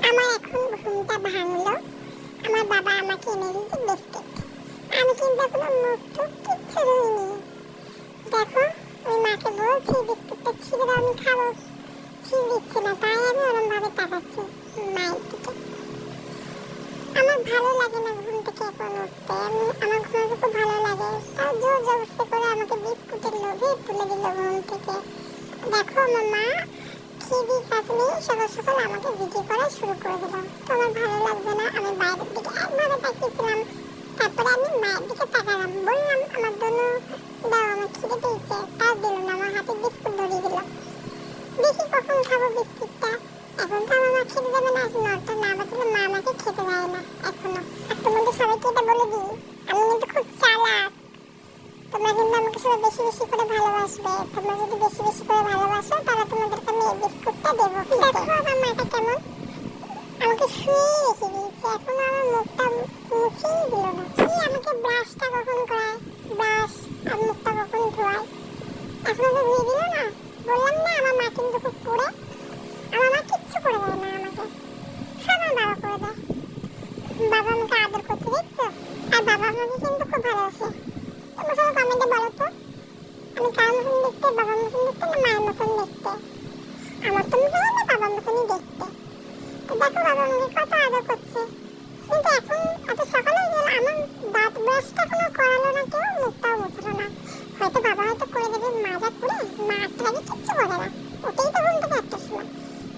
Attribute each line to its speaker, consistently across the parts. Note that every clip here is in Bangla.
Speaker 1: আমার এখন ঘুমটা ভাঙলো। আমার বাবা আমাকে এনে দিয়েছে বিস্কিট। আমি কিন্তু এখনো মুখ টুক কিচ্ছু ধুইনি। দেখো ওই মাকে বলছি বিস্কিটটা ছিঁড়ে দাও, আমি খাবো, ছিঁড়ে দিচ্ছে না, তাই আমি ওরম ভাবে তাকাচ্ছি মায়ের দিকে। আমার ভালো লাগে না ঘুম থেকে এখন উঠতে, আমার ঘুমাতে খুব ভালো লাগে, তাও জোর জবরদস্তি করে আমাকে বিস্কুটের লোভে তুলে দিল ঘুম থেকে। দেখো আমার মা খিদি কাজ নেই, সকাল সকাল আমাকে ভিডিও করা শুরু করে দিল। তো আমার ভালো লাগছে না, আমি বাইরের দিকে একভাবে তাকিয়েছিলাম। তারপরে আমি মায়ের দিকে তাকালাম, বললাম আমার জন্য দাও, আমার খিদে পেয়েছে। তাও দিল না, আমার হাতে বিস্কুট ধরিয়ে দিল। দেখি কখন খাবো বিস্কুটটা। এখন তো আমার মা খেতে দেবে না, 9টা না বাজলে মা আমাকে খেতে দেয় না এখনো। আর তোমাদের সবাইকে এটা বলে দিই, আমি কিন্তু খুব চালাক। তোমরা কিন্তু আমাকে সবাই বেশি বেশি করে ভালোবাসবে। তোমরা যদি বেশি বেশি করে ভালোবাসো তাহলে তোমাদেরকে আমি এই বিস্কুটটা দেবো। দেখো আমার মাটা কেমন আমাকে শুয়ে রেখে দিয়েছে, এখনো আমার মুখটা মুছেই দিল না। কি আমাকে ব্রাশটা কখন করায়, ব্রাশ আর মুখটা কখন ধোয়ায়, এখনো তো ধুয়ে দিল না। বললাম না আমার মা কিন্তু খুব পুড়ে, আমার মা কিচ্ছু করে দেয় না আমাকে, সব আমার বাবা করে দেয়। বাবা আমাকে আদর করতে দেখছো, আর বাবা আমাকে কিন্তু খুব ভালোবাসে। তোমরা সবাই কমেন্টে বলো তো আমি কার মতন দেখতে, বাবার মতন দেখতে না মায়ের মতন দেখতে? আমার তো মনে হয় না বাবার মতনই দেখতে। তো দেখো বাবা আমাকে কত আদর করছে, কিন্তু এখন এত সকালে গেল আমার দাঁত ব্রাশটা এখনো করালো না কেউ, মুখটাও মুছলো না। হয়তো বাবা হয়তো করে দেবে মাজা করে, মা একটা লাগে কিচ্ছু বলে না, ওটাই তো ঘুম থেকে একটা সময়।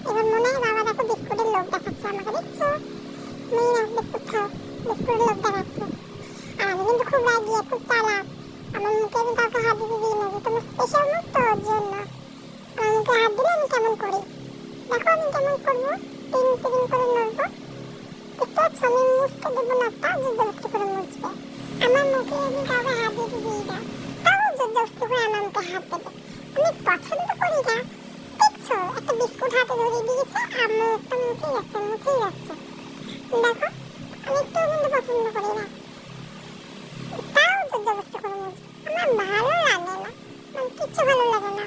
Speaker 1: এবার মনে হয় বাবা দেখো বিস্কুটের লোভ দেখাচ্ছে আমাকে, দেখছো মেয়ে না বিস্কুট খাও, বিস্কুটের লোভ দেখাচ্ছে। আর আমি কিন্তু খুব রাগি, খুব চালাক। আমার মুখে আমি কাউকে হাত দিতে দিই না, যে তোমার স্পেশাল মুখ তো ওর জন্য। আমার মুখে হাত দিলে আমি কেমন করি, দেখো আমি কেমন করবো, তিন তিন করে নড়বো। দেখতে পাচ্ছ আমি মুছতে দেবো না, তাও জোরজবস্তি করে মুছবে। আমার মুখে আমি কাউকে হাত দিতে দিই না, তাও জোরজবস্তি করে আমার মুখে হাত দেবে। আমি পছন্দ করি না, দেখছো একটা বিস্কুট হাতে ধরিয়ে দিয়েছে আর মুখটা মুছেই যাচ্ছে, মুছেই যাচ্ছে। দেখো আমি একটু কিন্তু পছন্দ করি না, তাও জোরজবস্তি করে মুছবে। আমার ভালো লাগে না, আমার কিচ্ছু ভালো লাগে না।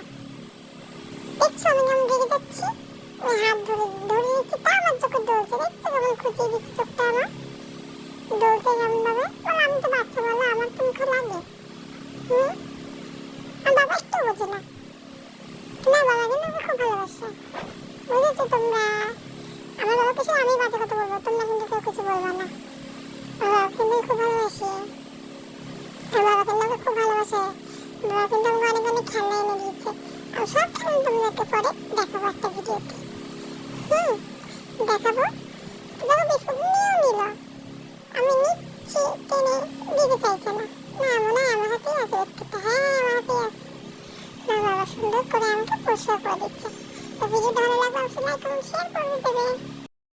Speaker 1: দেখছো আমি কেমন রেগে যাচ্ছি, আমি হাত ধরে নিচ্ছি, তা আমার চোখে ডলছে, দেখছো কেমন খুঁচিয়ে দিচ্ছে চোখটা আমার, ডলছে কেমন ভাবে। বলো আমি তো বাচ্চা, বলো আমার তো মুখে লাগে। আর বাবা একটু বোঝে না, না বাবা কিন্তু আমাকে খুব ভালোবাসে, বুঝেছো তোমরা? আমার বাবাকে সে আমি বাজে কথা বলবো, তোমরা কিন্তু কেউ কিছু বলবো না। আমার বাবা কিন্তু খুব ভালোবাসে, আমার বাবা কিন্তু আমাকে খুব ভালোবাসে। বাবা কিন্তু আমাকে অনেক অনেক খেলনা এনে দিয়েছে, আমি সব খেলনা তোমাদেরকে পরে দেখাবো একটা ভিডিওতে। দেখাবো। দেখো বিস্কুট নিয়েও নিল, আমি নিচ্ছি টেনে দিতে চাইছে না। না মনে হয় আমার হাতেই আছে বিস্কুটটা, হ্যাঁ আমার হাতেই আছে। না বাবা সুন্দর করে আমাকে পরিষ্কার করে দিচ্ছে। তো ভিডিওটা ভালো লাগলে অবশ্যই লাইক কমেন্ট শেয়ার করে দেবে।